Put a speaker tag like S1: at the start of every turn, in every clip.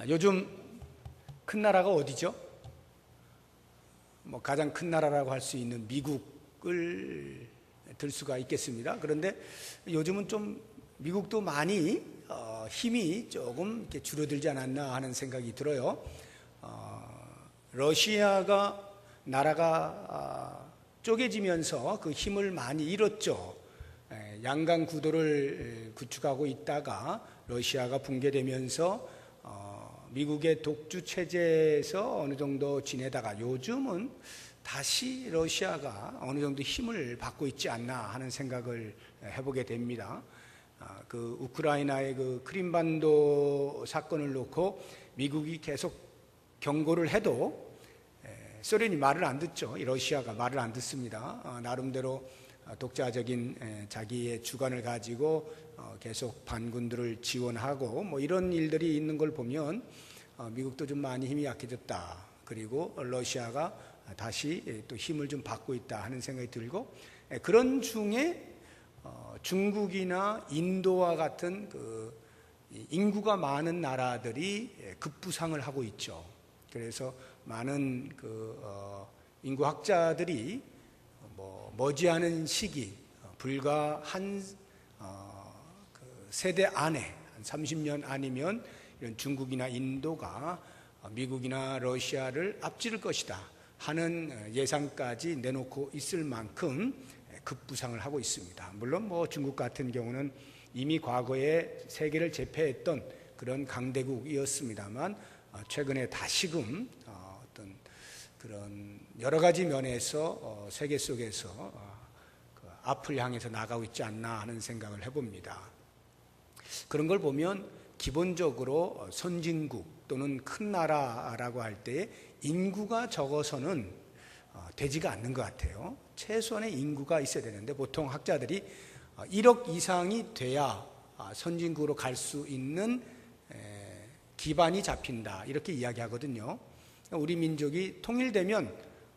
S1: 요즘 큰 나라가 어디죠? 가장 큰 나라라고 할 수 있는 미국을 들 수가 있겠습니다. 그런데 요즘은 좀 미국도 많이 힘이 조금 이렇게 줄어들지 않았나 하는 생각이 들어요. 러시아가 나라가 쪼개지면서 그 힘을 많이 잃었죠. 양강 구도를 구축하고 있다가 러시아가 붕괴되면서 미국의 독주 체제에서 어느 정도 지내다가 요즘은 다시 러시아가 어느 정도 힘을 받고 있지 않나 하는 생각을 해보게 됩니다. 그 우크라이나의 그 크림반도 사건을 놓고 미국이 계속 경고를 해도 소련이 말을 안 듣죠. 러시아가 말을 안 듣습니다. 나름대로 독자적인 자기의 주관을 가지고 계속 반군들을 지원하고 이런 일들이 있는 걸 보면 미국도 좀 많이 힘이 약해졌다. 그리고 러시아가 다시 또 힘을 좀 받고 있다 하는 생각이 들고, 그런 중에 중국이나 인도와 같은 그 인구가 많은 나라들이 급부상을 하고 있죠. 그래서 많은 그 인구학자들이 머지않은 시기, 불과 한 세대 안에, 한 30년 아니면 이런 중국이나 인도가 미국이나 러시아를 앞지를 것이다 하는 예상까지 내놓고 있을 만큼 급부상을 하고 있습니다. 물론 중국 같은 경우는 이미 과거에 세계를 제패했던 그런 강대국이었습니다만 최근에 다시금 어떤 그런 여러 가지 면에서 세계 속에서 그 앞을 향해서 나가고 있지 않나 하는 생각을 해봅니다. 그런 걸 보면 기본적으로 선진국 또는 큰 나라라고 할 때 인구가 적어서는 되지가 않는 것 같아요. 최소한의 인구가 있어야 되는데 보통 학자들이 1억 이상이 돼야 선진국으로 갈 수 있는 기반이 잡힌다 이렇게 이야기하거든요. 우리 민족이 통일되면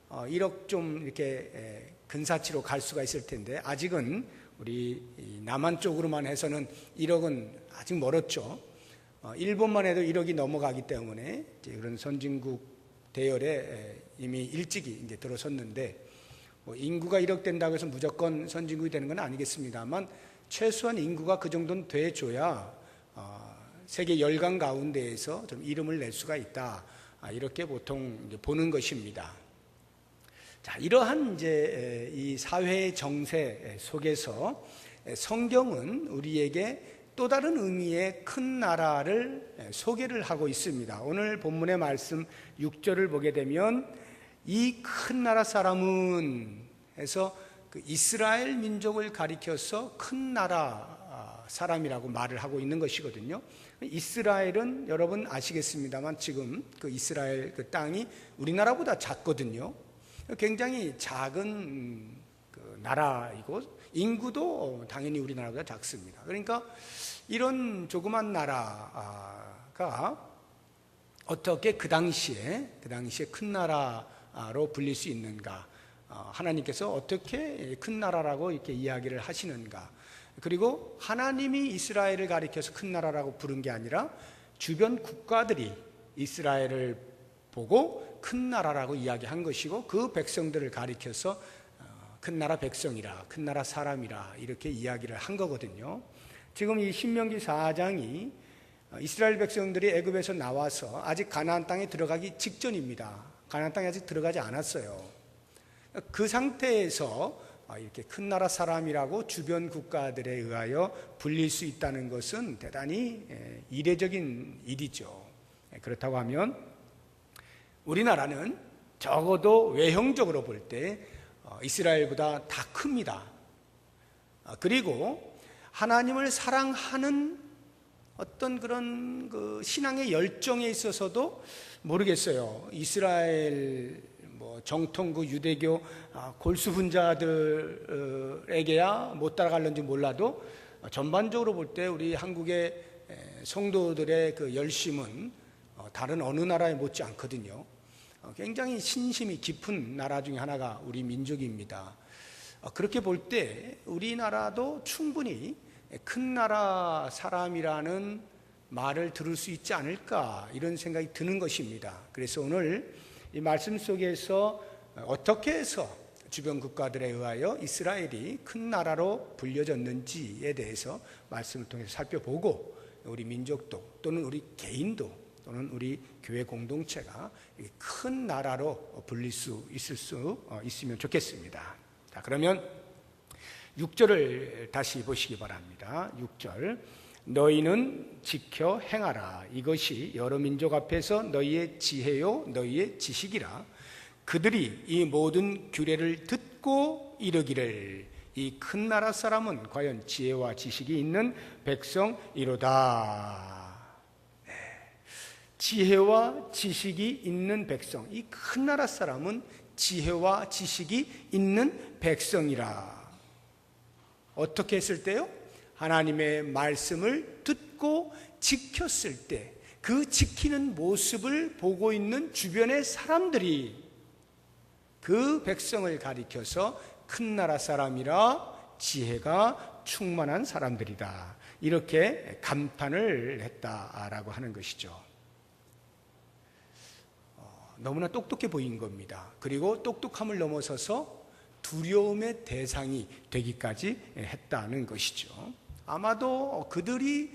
S1: 1억 좀 이렇게 근사치로 갈 수가 있을 텐데 아직은 우리 남한 쪽으로만 해서는 1억은 아직 멀었죠. 일본만 해도 1억이 넘어가기 때문에 이제 그런 선진국 대열에 이미 일찍이 이제 들어섰는데 인구가 1억 된다고 해서 무조건 선진국이 되는 건 아니겠습니다만 최소한 인구가 그 정도는 돼줘야 세계 열강 가운데에서 좀 이름을 낼 수가 있다. 이렇게 보통 이제 보는 것입니다. 자, 이러한 이제 이 사회의 정세 속에서 성경은 우리에게 또 다른 의미의 큰 나라를 소개를 하고 있습니다. 오늘 본문의 말씀 6절을 보게 되면 이 큰 나라 사람은 해서 그 이스라엘 민족을 가리켜서 큰 나라 사람이라고 말을 하고 있는 것이거든요. 이스라엘은 여러분 아시겠습니다만 지금 그 이스라엘 그 땅이 우리나라보다 작거든요. 굉장히 작은 그 나라이고 인구도 당연히 우리나라보다 작습니다. 그러니까 이런 조그만 나라가 어떻게 그 당시에 큰 나라로 불릴 수 있는가? 하나님께서 어떻게 큰 나라라고 이렇게 이야기를 하시는가? 그리고 하나님이 이스라엘을 가리켜서 큰 나라라고 부른 게 아니라 주변 국가들이 이스라엘을 보고 큰 나라라고 이야기한 것이고 그 백성들을 가리켜서 큰 나라 백성이라, 큰 나라 사람이라 이렇게 이야기를 한 거거든요. 지금 이 신명기 4장이 이스라엘 백성들이 애굽에서 나와서 아직 가나안 땅에 들어가기 직전입니다. 가나안 땅에 아직 들어가지 않았어요. 그 상태에서 이렇게 큰 나라 사람이라고 주변 국가들에 의하여 불릴 수 있다는 것은 대단히 이례적인 일이죠. 그렇다고 하면 우리나라는 적어도 외형적으로 볼 때 이스라엘보다 다 큽니다. 그리고 하나님을 사랑하는 어떤 그런 그 신앙의 열정에 있어서도 모르겠어요. 이스라엘 정통 그 유대교 골수분자들에게야 못 따라갈는지 몰라도 전반적으로 볼 때 우리 한국의 성도들의 그 열심은 다른 어느 나라에 못지 않거든요. 굉장히 신심이 깊은 나라 중에 하나가 우리 민족입니다. 그렇게 볼 때 우리나라도 충분히 큰 나라 사람이라는 말을 들을 수 있지 않을까 이런 생각이 드는 것입니다. 그래서 오늘 이 말씀 속에서 어떻게 해서 주변 국가들에 의하여 이스라엘이 큰 나라로 불려졌는지에 대해서 말씀을 통해서 살펴보고 우리 민족도 또는 우리 개인도 또는 우리 교회 공동체가 큰 나라로 불릴 수 있으면 좋겠습니다. 자, 그러면 6절을 다시 보시기 바랍니다. 6절. 너희는 지켜 행하라. 이것이 여러 민족 앞에서 너희의 지혜요 너희의 지식이라. 그들이 이 모든 규례를 듣고 이르기를 이 큰 나라 사람은 과연 지혜와 지식이 있는 백성이로다. 네. 지혜와 지식이 있는 백성, 이 큰 나라 사람은 지혜와 지식이 있는 백성이라. 어떻게 했을 때요? 하나님의 말씀을 듣고 지켰을 때 그 지키는 모습을 보고 있는 주변의 사람들이 그 백성을 가리켜서 큰 나라 사람이라 지혜가 충만한 사람들이다. 이렇게 감탄을 했다라고 하는 것이죠. 너무나 똑똑해 보인 겁니다. 그리고 똑똑함을 넘어서서 두려움의 대상이 되기까지 했다는 것이죠. 아마도 그들이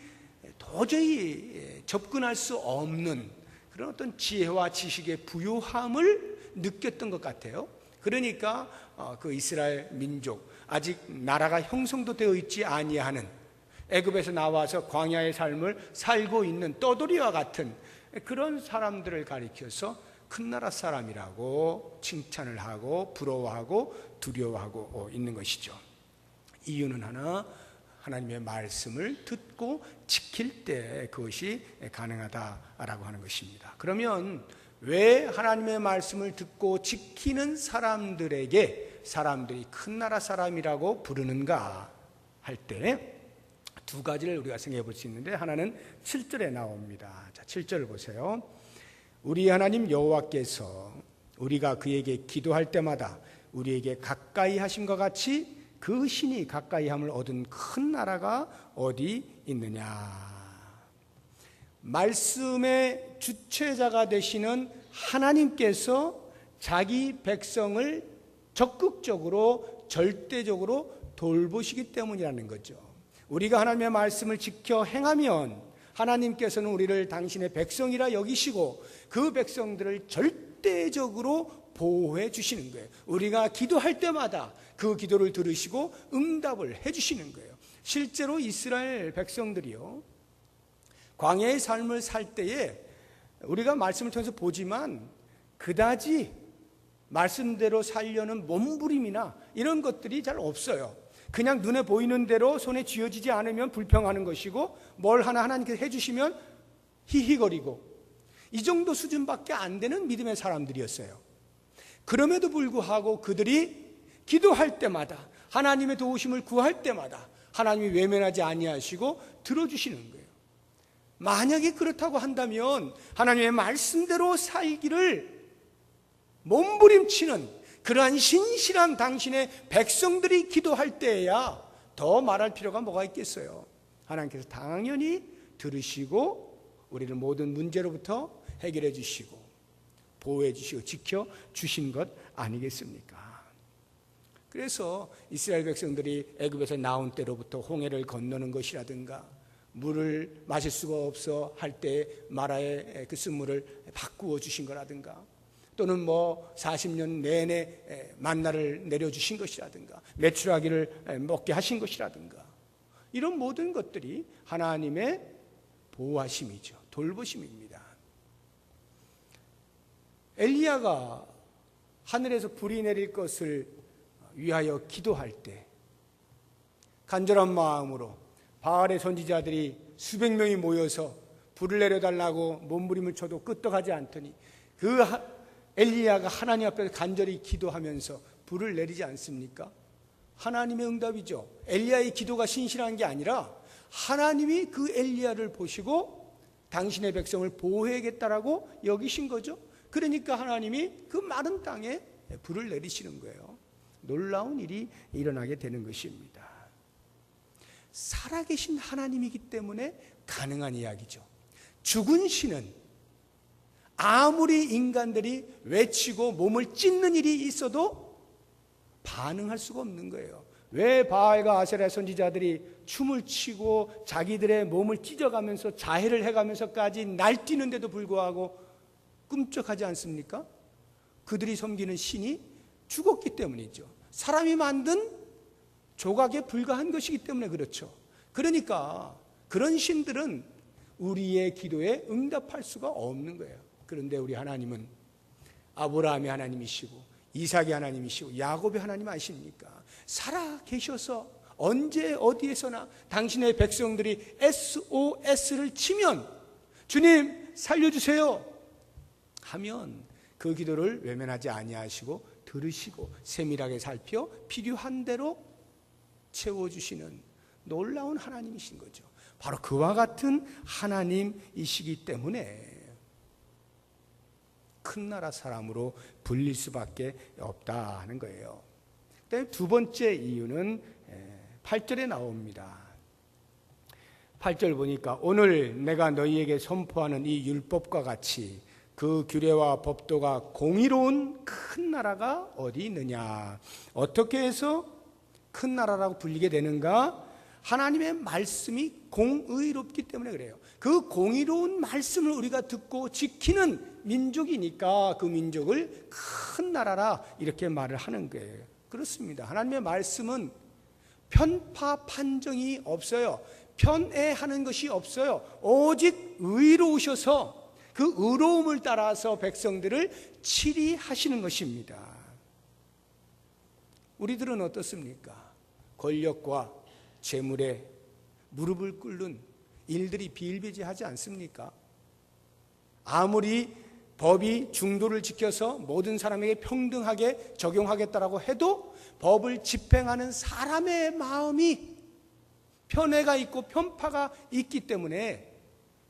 S1: 도저히 접근할 수 없는 그런 어떤 지혜와 지식의 부요함을 느꼈던 것 같아요. 그러니까 그 이스라엘 민족, 아직 나라가 형성도 되어 있지 아니하는, 애굽에서 나와서 광야의 삶을 살고 있는 떠돌이와 같은 그런 사람들을 가리켜서 큰 나라 사람이라고 칭찬을 하고 부러워하고 두려워하고 있는 것이죠. 이유는 하나, 하나님의 말씀을 듣고 지킬 때 그것이 가능하다라고 하는 것입니다. 그러면 왜 하나님의 말씀을 듣고 지키는 사람들에게 사람들이 큰 나라 사람이라고 부르는가 할 때 두 가지를 우리가 생각해 볼 수 있는데, 하나는 7절에 나옵니다. 자, 7절을 보세요. 우리 하나님 여호와께서 우리가 그에게 기도할 때마다 우리에게 가까이 하심과 같이 그 신이 가까이 함을 얻은 큰 나라가 어디 있느냐. 말씀의 주체자가 되시는 하나님께서 자기 백성을 적극적으로 절대적으로 돌보시기 때문이라는 거죠. 우리가 하나님의 말씀을 지켜 행하면 하나님께서는 우리를 당신의 백성이라 여기시고 그 백성들을 절대적으로 보호해 주시는 거예요. 우리가 기도할 때마다 그 기도를 들으시고 응답을 해 주시는 거예요. 실제로 이스라엘 백성들이요, 광야의 삶을 살 때에 우리가 말씀을 통해서 보지만 그다지 말씀대로 살려는 몸부림이나 이런 것들이 잘 없어요. 그냥 눈에 보이는 대로 손에 쥐어지지 않으면 불평하는 것이고, 뭘 하나 하나님께서 해주시면 히히거리고, 이 정도 수준밖에 안 되는 믿음의 사람들이었어요. 그럼에도 불구하고 그들이 기도할 때마다, 하나님의 도우심을 구할 때마다 하나님이 외면하지 아니하시고 들어주시는 거예요. 만약에 그렇다고 한다면 하나님의 말씀대로 살기를 몸부림치는 그러한 신실한 당신의 백성들이 기도할 때에야 더 말할 필요가 뭐가 있겠어요. 하나님께서 당연히 들으시고 우리를 모든 문제로부터 해결해 주시고 보호해 주시고 지켜 주신 것 아니겠습니까? 그래서 이스라엘 백성들이 애굽에서 나온 때로부터 홍해를 건너는 것이라든가, 물을 마실 수가 없어 할 때 마라의 그 쓴물을 바꾸어 주신 거라든가, 또는 40년 내내 만나를 내려주신 것이라든가, 메추라기를 먹게 하신 것이라든가, 이런 모든 것들이 하나님의 보호하심이죠. 돌보심입니다. 엘리야가 하늘에서 불이 내릴 것을 위하여 기도할 때 간절한 마음으로 바알의 선지자들이 수백 명이 모여서 불을 내려달라고 몸부림을 쳐도 끄떡하지 않더니 그 엘리야가 하나님 앞에서 간절히 기도하면서 불을 내리지 않습니까? 하나님의 응답이죠. 엘리야의 기도가 신실한 게 아니라 하나님이 그 엘리야를 보시고 당신의 백성을 보호해야겠다라고 여기신 거죠. 그러니까 하나님이 그 마른 땅에 불을 내리시는 거예요. 놀라운 일이 일어나게 되는 것입니다. 살아계신 하나님이기 때문에 가능한 이야기죠. 죽은 신은 아무리 인간들이 외치고 몸을 찢는 일이 있어도 반응할 수가 없는 거예요. 왜 바알과 아세라 선지자들이 춤을 추고 자기들의 몸을 찢어가면서 자해를 해가면서까지 날뛰는데도 불구하고 꿈쩍하지 않습니까? 그들이 섬기는 신이 죽었기 때문이죠. 사람이 만든 조각에 불과한 것이기 때문에 그렇죠. 그러니까 그런 신들은 우리의 기도에 응답할 수가 없는 거예요. 그런데 우리 하나님은 아브라함의 하나님이시고 이삭의 하나님이시고 야곱의 하나님 아십니까? 살아 계셔서 언제 어디에서나 당신의 백성들이 SOS를 치면 주님 살려주세요 하면 그 기도를 외면하지 아니하시고 들으시고 세밀하게 살펴 필요한 대로 채워주시는 놀라운 하나님이신 거죠. 바로 그와 같은 하나님이시기 때문에 큰 나라 사람으로 불릴 수밖에 없다 하는 거예요. 그다음에 두 번째 이유는 8절에 나옵니다. 8절 보니까 오늘 내가 너희에게 선포하는 이 율법과 같이 그 규례와 법도가 공의로운 큰 나라가 어디 있느냐. 어떻게 해서 큰 나라라고 불리게 되는가? 하나님의 말씀이 공의롭기 때문에 그래요. 그 공의로운 말씀을 우리가 듣고 지키는 민족이니까 그 민족을 큰 나라라 이렇게 말을 하는 거예요. 그렇습니다. 하나님의 말씀은 편파 판정이 없어요. 편애하는 것이 없어요. 오직 의로우셔서 그 의로움을 따라서 백성들을 치리하시는 것입니다. 우리들은 어떻습니까? 권력과 재물에 무릎을 꿇는 일들이 비일비재하지 않습니까? 아무리 법이 중도를 지켜서 모든 사람에게 평등하게 적용하겠다라고 해도 법을 집행하는 사람의 마음이 편애가 있고 편파가 있기 때문에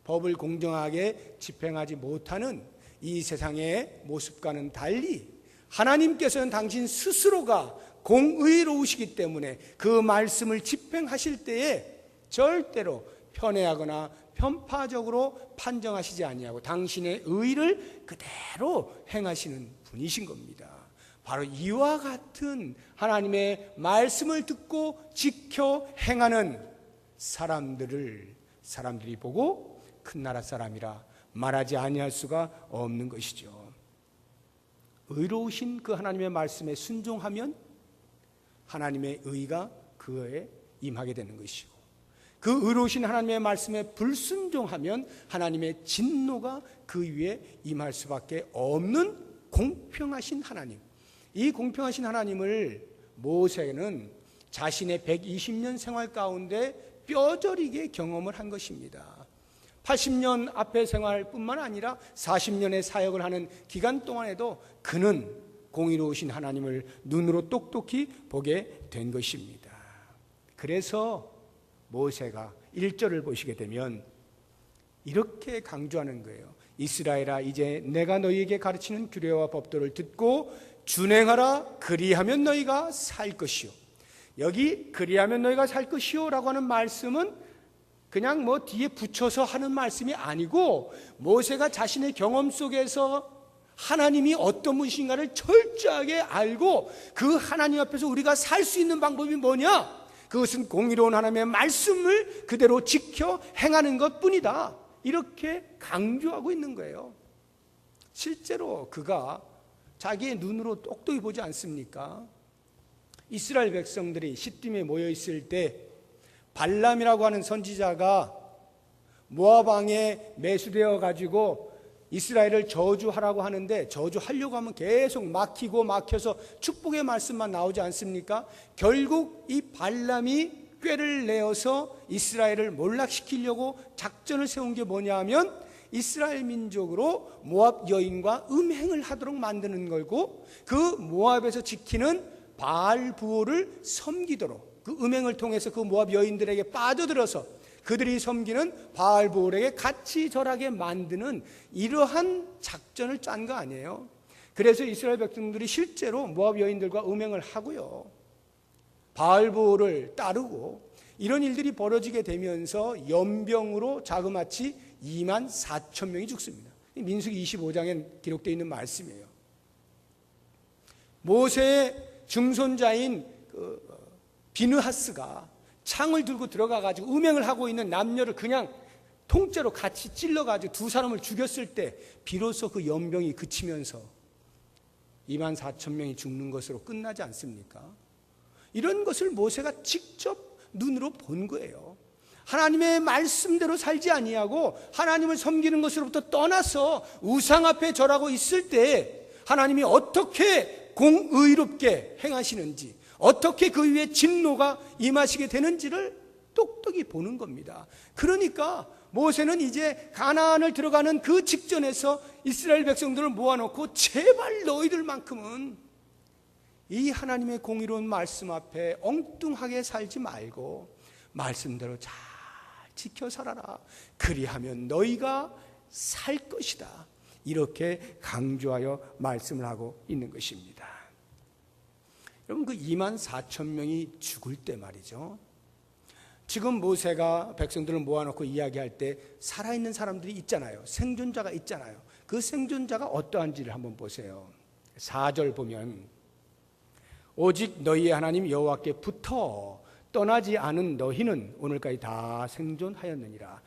S1: 법을 공정하게 집행하지 못하는 이 세상의 모습과는 달리 하나님께서는 당신 스스로가 공의로우시기 때문에 그 말씀을 집행하실 때에 절대로 편애하거나 편파적으로 판정하시지 아니하고 당신의 의를 그대로 행하시는 분이신 겁니다. 바로 이와 같은 하나님의 말씀을 듣고 지켜 행하는 사람들이 보고 큰 나라 사람이라 말하지 아니할 수가 없는 것이죠. 의로우신 그 하나님의 말씀에 순종하면 하나님의 의가 그에 임하게 되는 것이고, 그 의로우신 하나님의 말씀에 불순종하면 하나님의 진노가 그 위에 임할 수밖에 없는 공평하신 하나님. 이 공평하신 하나님을 모세는 자신의 120년 생활 가운데 뼈저리게 경험을 한 것입니다. 80년 앞의 생활뿐만 아니라 40년의 사역을 하는 기간 동안에도 그는 공의로우신 하나님을 눈으로 똑똑히 보게 된 것입니다. 그래서 모세가 1절을 보시게 되면 이렇게 강조하는 거예요. 이스라엘아, 이제 내가 너희에게 가르치는 규례와 법도를 듣고 준행하라. 그리하면 너희가 살 것이요. 여기 그리하면 너희가 살 것이요 라고 하는 말씀은 그냥 뒤에 붙여서 하는 말씀이 아니고, 모세가 자신의 경험 속에서 하나님이 어떤 분이신가를 철저하게 알고 그 하나님 앞에서 우리가 살 수 있는 방법이 뭐냐? 그것은 공의로운 하나님의 말씀을 그대로 지켜 행하는 것뿐이다. 이렇게 강조하고 있는 거예요. 실제로 그가 자기의 눈으로 똑똑히 보지 않습니까? 이스라엘 백성들이 시딤에 모여 있을 때 발람이라고 하는 선지자가 모압 왕에 매수되어 가지고 이스라엘을 저주하라고 하는데, 저주하려고 하면 계속 막히고 막혀서 축복의 말씀만 나오지 않습니까? 결국 이 발람이 꾀를 내어서 이스라엘을 몰락시키려고 작전을 세운 게 뭐냐 하면 이스라엘 민족으로 모압 여인과 음행을 하도록 만드는 거고, 그 모압에서 지키는 바알 부호를 섬기도록 그 음행을 통해서 그 모압 여인들에게 빠져들어서 그들이 섬기는 바알 부올에게 같이 절하게 만드는 이러한 작전을 짠 거 아니에요. 그래서 이스라엘 백성들이 실제로 모압 여인들과 음행을 하고요, 바알 부올을 따르고 이런 일들이 벌어지게 되면서 연병으로 자그마치 2만 4천 명이 죽습니다. 민수기 25장에 기록되어 있는 말씀이에요. 모세의 증손자인 비느하스가 창을 들고 들어가가지고 음행을 하고 있는 남녀를 그냥 통째로 같이 찔러가지고 두 사람을 죽였을 때 비로소 그 연병이 그치면서 2만 4천 명이 죽는 것으로 끝나지 않습니까? 이런 것을 모세가 직접 눈으로 본 거예요. 하나님의 말씀대로 살지 아니하고 하나님을 섬기는 것으로부터 떠나서 우상 앞에 절하고 있을 때 하나님이 어떻게 공의롭게 행하시는지, 어떻게 그 위에 진노가 임하시게 되는지를 똑똑히 보는 겁니다. 그러니까 모세는 이제 가나안을 들어가는 그 직전에서 이스라엘 백성들을 모아놓고 제발 너희들만큼은 이 하나님의 공의로운 말씀 앞에 엉뚱하게 살지 말고 말씀대로 잘 지켜 살아라. 그리하면 너희가 살 것이다. 이렇게 강조하여 말씀을 하고 있는 것입니다. 여러분, 그 2만 4천 명이 죽을 때 말이죠. 지금 모세가 백성들을 모아놓고 이야기할 때 살아있는 사람들이 있잖아요. 생존자가 있잖아요. 그 생존자가 어떠한지를 한번 보세요. 4절 보면 오직 너희의 하나님 여호와께 붙어 떠나지 않은 너희는 오늘까지 다 생존하였느니라.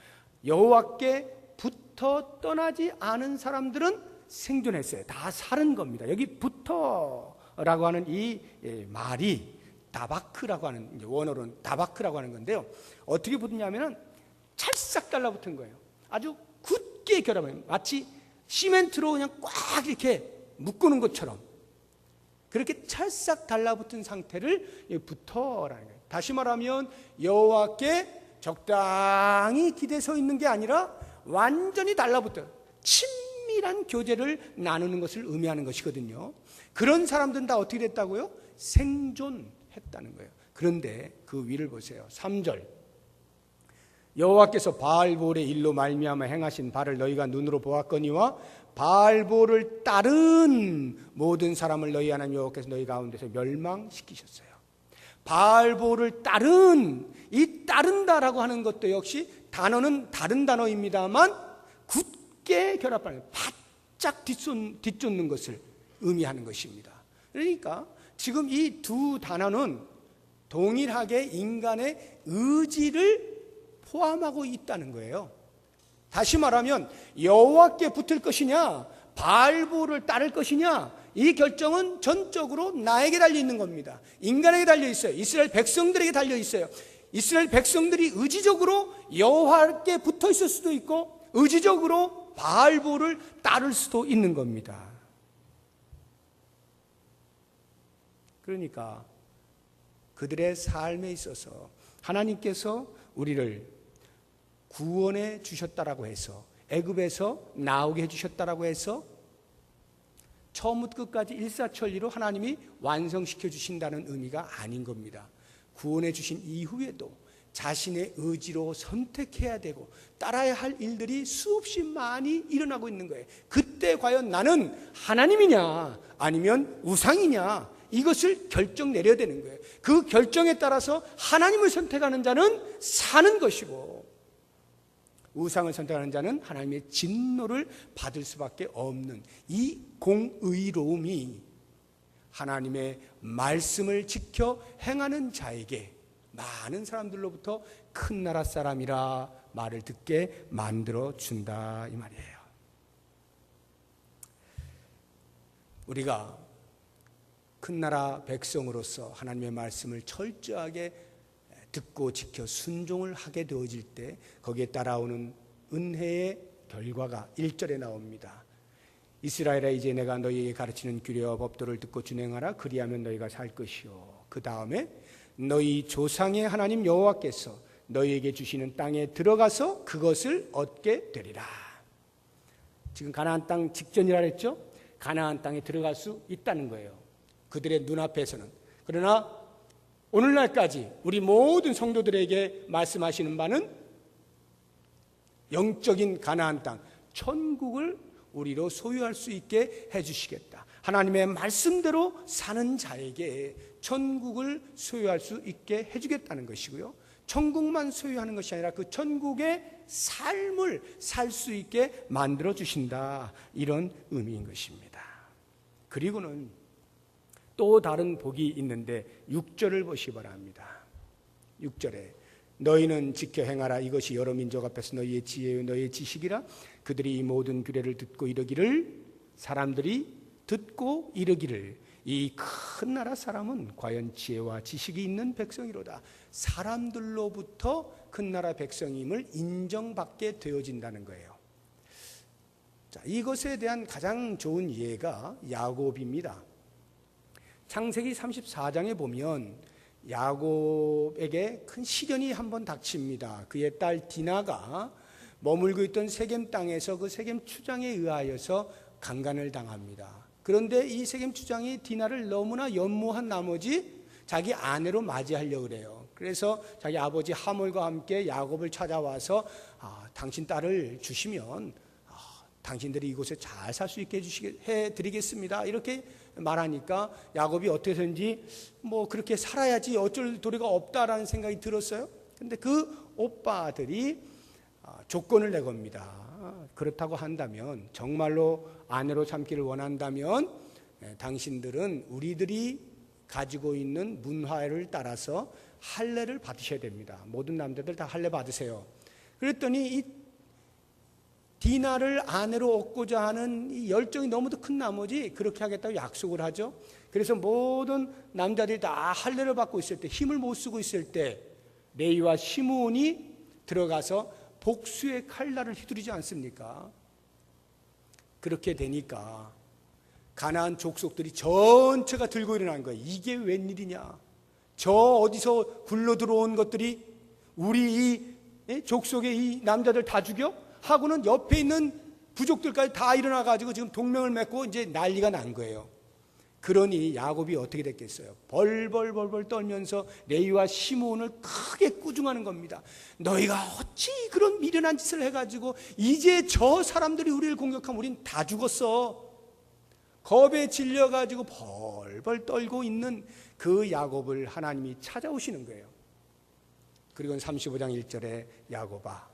S1: 여호와께 붙어 떠나지 않은 사람들은 생존했어요. 다 살은 겁니다. 여기 붙어라고 하는 이 말이 다바크라고 하는, 원어로는 다바크라고 하는 건데요. 어떻게 붙냐면은 찰싹 달라붙은 거예요. 아주 굳게 결합해요. 마치 시멘트로 그냥 꽉 이렇게 묶는 것처럼 그렇게 찰싹 달라붙은 상태를 붙어라는 거예요. 다시 말하면 여호와께 적당히 기대 서 있는 게 아니라 완전히 달라붙어요. 친밀한 교제를 나누는 것을 의미하는 것이거든요. 그런 사람들은 다 어떻게 됐다고요? 생존했다는 거예요. 그런데 그 위를 보세요. 3절 여호와께서 바알볼의 일로 말미암아 행하신 바를 너희가 눈으로 보았거니와 바알볼을 따른 모든 사람을 너희 하나님 여호와께서 너희 가운데서 멸망시키셨어요. 바알볼을 따른, 이 따른다라고 하는 것도 역시 단어는 다른 단어입니다만 굳게 결합하는, 바짝 뒤쫓는 것을 의미하는 것입니다. 그러니까 지금 이 두 단어는 동일하게 인간의 의지를 포함하고 있다는 거예요. 다시 말하면 여호와께 붙을 것이냐 바알볼을 따를 것이냐, 이 결정은 전적으로 나에게 달려 있는 겁니다. 인간에게 달려 있어요. 이스라엘 백성들에게 달려 있어요. 이스라엘 백성들이 의지적으로 여호와께 붙어 있을 수도 있고 의지적으로 바알볼을 따를 수도 있는 겁니다. 그러니까 그들의 삶에 있어서 하나님께서 우리를 구원해 주셨다라고 해서, 애굽에서 나오게 해주셨다라고 해서 처음부터 끝까지 일사천리로 하나님이 완성시켜 주신다는 의미가 아닌 겁니다. 구원해 주신 이후에도 자신의 의지로 선택해야 되고 따라야 할 일들이 수없이 많이 일어나고 있는 거예요. 그때 과연 나는 하나님이냐 아니면 우상이냐, 이것을 결정 내려야 되는 거예요. 그 결정에 따라서 하나님을 선택하는 자는 사는 것이고 우상을 선택하는 자는 하나님의 진노를 받을 수밖에 없는 이 공의로움이 하나님의 말씀을 지켜 행하는 자에게 많은 사람들로부터 큰 나라 사람이라 말을 듣게 만들어 준다, 이 말이에요. 우리가 큰 나라 백성으로서 하나님의 말씀을 철저하게 듣고 지켜 순종을 하게 되어질 때 거기에 따라오는 은혜의 결과가 1절에 나옵니다. 이스라엘아, 이제 내가 너희에게 가르치는 규례와 법도를 듣고 준행하라. 그리하면 너희가 살 것이요. 그 다음에 너희 조상의 하나님 여호와께서 너희에게 주시는 땅에 들어가서 그것을 얻게 되리라. 지금 가나안 땅 직전이라 했죠. 가나안 땅에 들어갈 수 있다는 거예요, 그들의 눈앞에서는. 그러나 오늘날까지 우리 모든 성도들에게 말씀하시는 바는 영적인 가나안 땅, 천국을 우리로 소유할 수 있게 해주시겠다. 하나님의 말씀대로 사는 자에게 천국을 소유할 수 있게 해주겠다는 것이고요. 천국만 소유하는 것이 아니라 그 천국의 삶을 살 수 있게 만들어 주신다, 이런 의미인 것입니다. 그리고는 또 다른 복이 있는데 6절을 보시기 바랍니다. 6절에 너희는 지켜 행하라. 이것이 여러 민족 앞에서 너희의 지혜요 너희의 지식이라. 그들이 이 모든 규례를 듣고 이르기를, 사람들이 듣고 이르기를, 이 큰 나라 사람은 과연 지혜와 지식이 있는 백성이로다. 사람들로부터 큰 나라 백성임을 인정받게 되어진다는 거예요. 자, 이것에 대한 가장 좋은 예가 야곱입니다. 창세기 34장에 보면 야곱에게 큰 시련이 한번 닥칩니다. 그의 딸 디나가 머물고 있던 세겜 땅에서 그 세겜 추장에 의하여서 강간을 당합니다. 그런데 이 세겜 추장이 디나를 너무나 연모한 나머지 자기 아내로 맞이하려고 그래요. 그래서 자기 아버지 하몰과 함께 야곱을 찾아와서 당신 딸을 주시면 당신들이 이곳에 잘 살 수 있게 해드리겠습니다, 이렇게 말하니까 야곱이 어떻게든지 그렇게 살아야지 어쩔 도리가 없다라는 생각이 들었어요. 근데 그 오빠들이 조건을 내겁니다. 그렇다고 한다면, 정말로 아내로 삼기를 원한다면 당신들은 우리들이 가지고 있는 문화를 따라서 할례를 받으셔야 됩니다. 모든 남자들 다 할례 받으세요. 그랬더니 이 디나를 아내로 얻고자 하는 이 열정이 너무도 큰 나머지 그렇게 하겠다고 약속을 하죠. 그래서 모든 남자들이 다 할례를 받고 있을 때, 힘을 못 쓰고 있을 때 레위와 시므온이 들어가서 복수의 칼날을 휘두르지 않습니까? 그렇게 되니까 가나안 족속들이 전체가 들고 일어난 거예요. 이게 웬일이냐? 저 어디서 굴러 들어온 것들이 우리 이 족속의 이 남자들 다 죽여? 하고는 옆에 있는 부족들까지 다 일어나가지고 지금 동맹을 맺고 이제 난리가 난 거예요. 그러니 야곱이 어떻게 됐겠어요? 벌벌 떨면서 레위와 시므온을 크게 꾸중하는 겁니다. 너희가 어찌 그런 미련한 짓을 해가지고 이제 저 사람들이 우리를 공격하면 우린 다 죽었어. 겁에 질려가지고 벌벌 떨고 있는 그 야곱을 하나님이 찾아오시는 거예요. 그리고 35장 1절에 야곱아,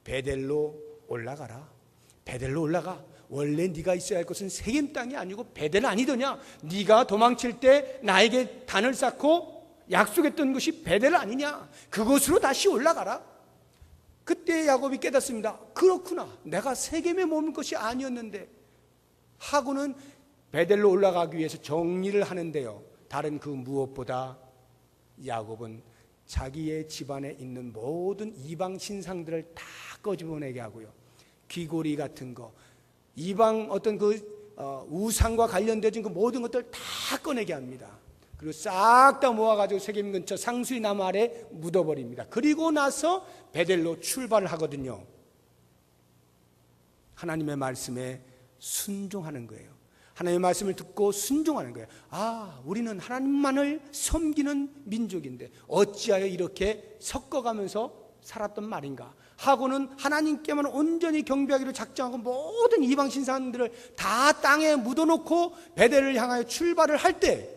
S1: 베델로 올라가라. 베델로 올라가. 원래 네가 있어야 할 것은 세겜 땅이 아니고 베델 아니더냐? 네가 도망칠 때 나에게 단을 쌓고 약속했던 것이 베델 아니냐? 그곳으로 다시 올라가라. 그때 야곱이 깨닫습니다. 그렇구나, 내가 세겜에 머물 것이 아니었는데 하고는 베델로 올라가기 위해서 정리를 하는데요, 다른 그 무엇보다 야곱은 자기의 집안에 있는 모든 이방 신상들을 다 꺼집어내게 하고요, 귀고리 같은 거, 이방 어떤 그 우상과 관련된 그 모든 것들 다 꺼내게 합니다. 그리고 싹 다 모아가지고 세겜 근처 상수리 나무 아래 묻어버립니다. 그리고 나서 베델로 출발을 하거든요. 하나님의 말씀에 순종하는 거예요. 하나님의 말씀을 듣고 순종하는 거예요. 우리는 하나님만을 섬기는 민족인데 어찌하여 이렇게 섞어가면서 살았던 말인가 하고는 하나님께만 온전히 경배하기로 작정하고 모든 이방 신상들을 다 땅에 묻어놓고 베델을 향하여 출발을 할 때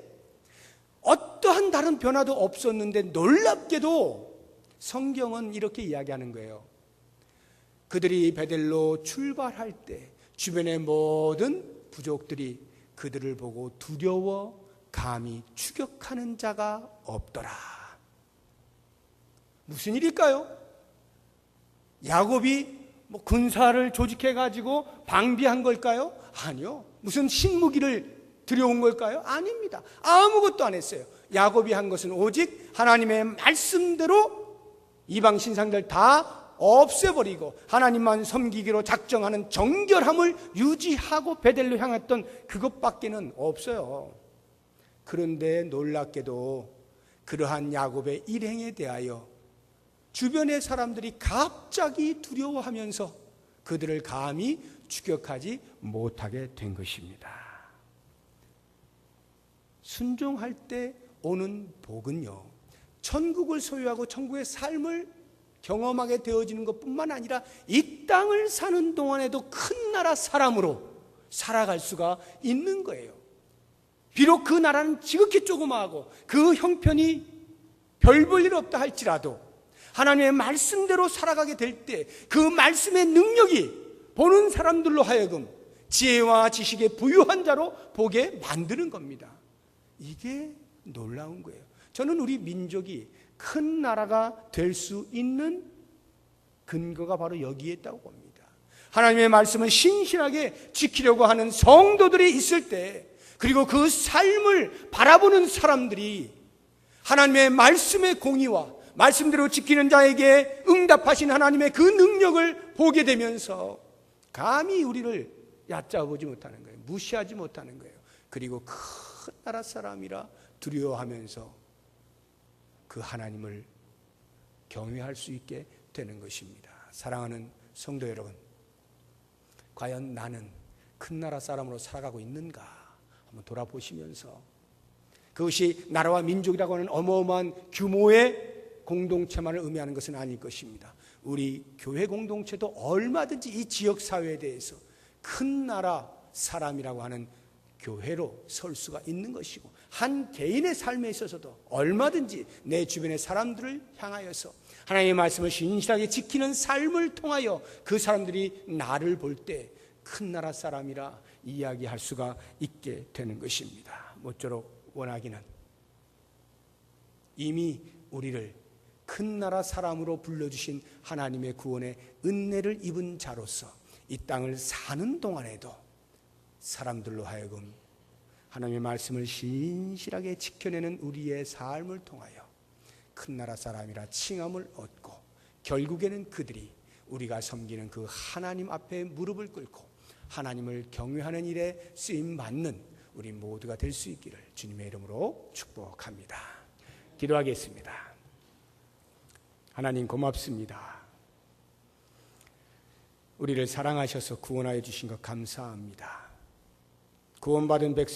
S1: 어떠한 다른 변화도 없었는데 놀랍게도 성경은 이렇게 이야기하는 거예요. 그들이 베델로 출발할 때 주변의 모든 부족들이 그들을 보고 두려워 감히 추격하는 자가 없더라. 무슨 일일까요? 야곱이 군사를 조직해가지고 방비한 걸까요? 아니요. 무슨 신무기를 들여온 걸까요? 아닙니다. 아무것도 안 했어요. 야곱이 한 것은 오직 하나님의 말씀대로 이방 신상들 다 없애버리고 하나님만 섬기기로 작정하는 정결함을 유지하고 베델로 향했던 그것밖에는 없어요. 그런데 놀랍게도 그러한 야곱의 일행에 대하여 주변의 사람들이 갑자기 두려워하면서 그들을 감히 추격하지 못하게 된 것입니다. 순종할 때 오는 복은요, 천국을 소유하고 천국의 삶을 경험하게 되어지는 것뿐만 아니라 이 땅을 사는 동안에도 큰 나라 사람으로 살아갈 수가 있는 거예요. 비록 그 나라는 지극히 조그마하고 그 형편이 별 볼 일 없다 할지라도 하나님의 말씀대로 살아가게 될 때 그 말씀의 능력이 보는 사람들로 하여금 지혜와 지식의 부유한 자로 보게 만드는 겁니다. 이게 놀라운 거예요. 저는 우리 민족이 큰 나라가 될 수 있는 근거가 바로 여기에 있다고 봅니다. 하나님의 말씀을 신실하게 지키려고 하는 성도들이 있을 때, 그리고 그 삶을 바라보는 사람들이 하나님의 말씀의 공의와 말씀대로 지키는 자에게 응답하신 하나님의 그 능력을 보게 되면서 감히 우리를 얕잡아보지 못하는 거예요. 무시하지 못하는 거예요. 그리고 큰 나라 사람이라 두려워하면서 그 하나님을 경외할 수 있게 되는 것입니다. 사랑하는 성도 여러분, 과연 나는 큰 나라 사람으로 살아가고 있는가 한번 돌아보시면서, 그것이 나라와 민족이라고 하는 어마어마한 규모의 공동체만을 의미하는 것은 아닐 것입니다. 우리 교회 공동체도 얼마든지 이 지역 사회에 대해서 큰 나라 사람이라고 하는 교회로 설 수가 있는 것이고, 한 개인의 삶에 있어서도 얼마든지 내 주변의 사람들을 향하여서 하나님의 말씀을 신실하게 지키는 삶을 통하여 그 사람들이 나를 볼 때 큰 나라 사람이라 이야기할 수가 있게 되는 것입니다. 모쪼록 원하기는 이미 우리를 큰 나라 사람으로 불러주신 하나님의 구원의 은혜를 입은 자로서 이 땅을 사는 동안에도 사람들로 하여금 하나님의 말씀을 신실하게 지켜내는 우리의 삶을 통하여 큰 나라 사람이라 칭함을 얻고, 결국에는 그들이 우리가 섬기는 그 하나님 앞에 무릎을 꿇고 하나님을 경외하는 일에 쓰임받는 우리 모두가 될 수 있기를 주님의 이름으로 축복합니다. 기도하겠습니다. 하나님 고맙습니다. 우리를 사랑하셔서 구원하여 주신 것 감사합니다. 구원받은 백성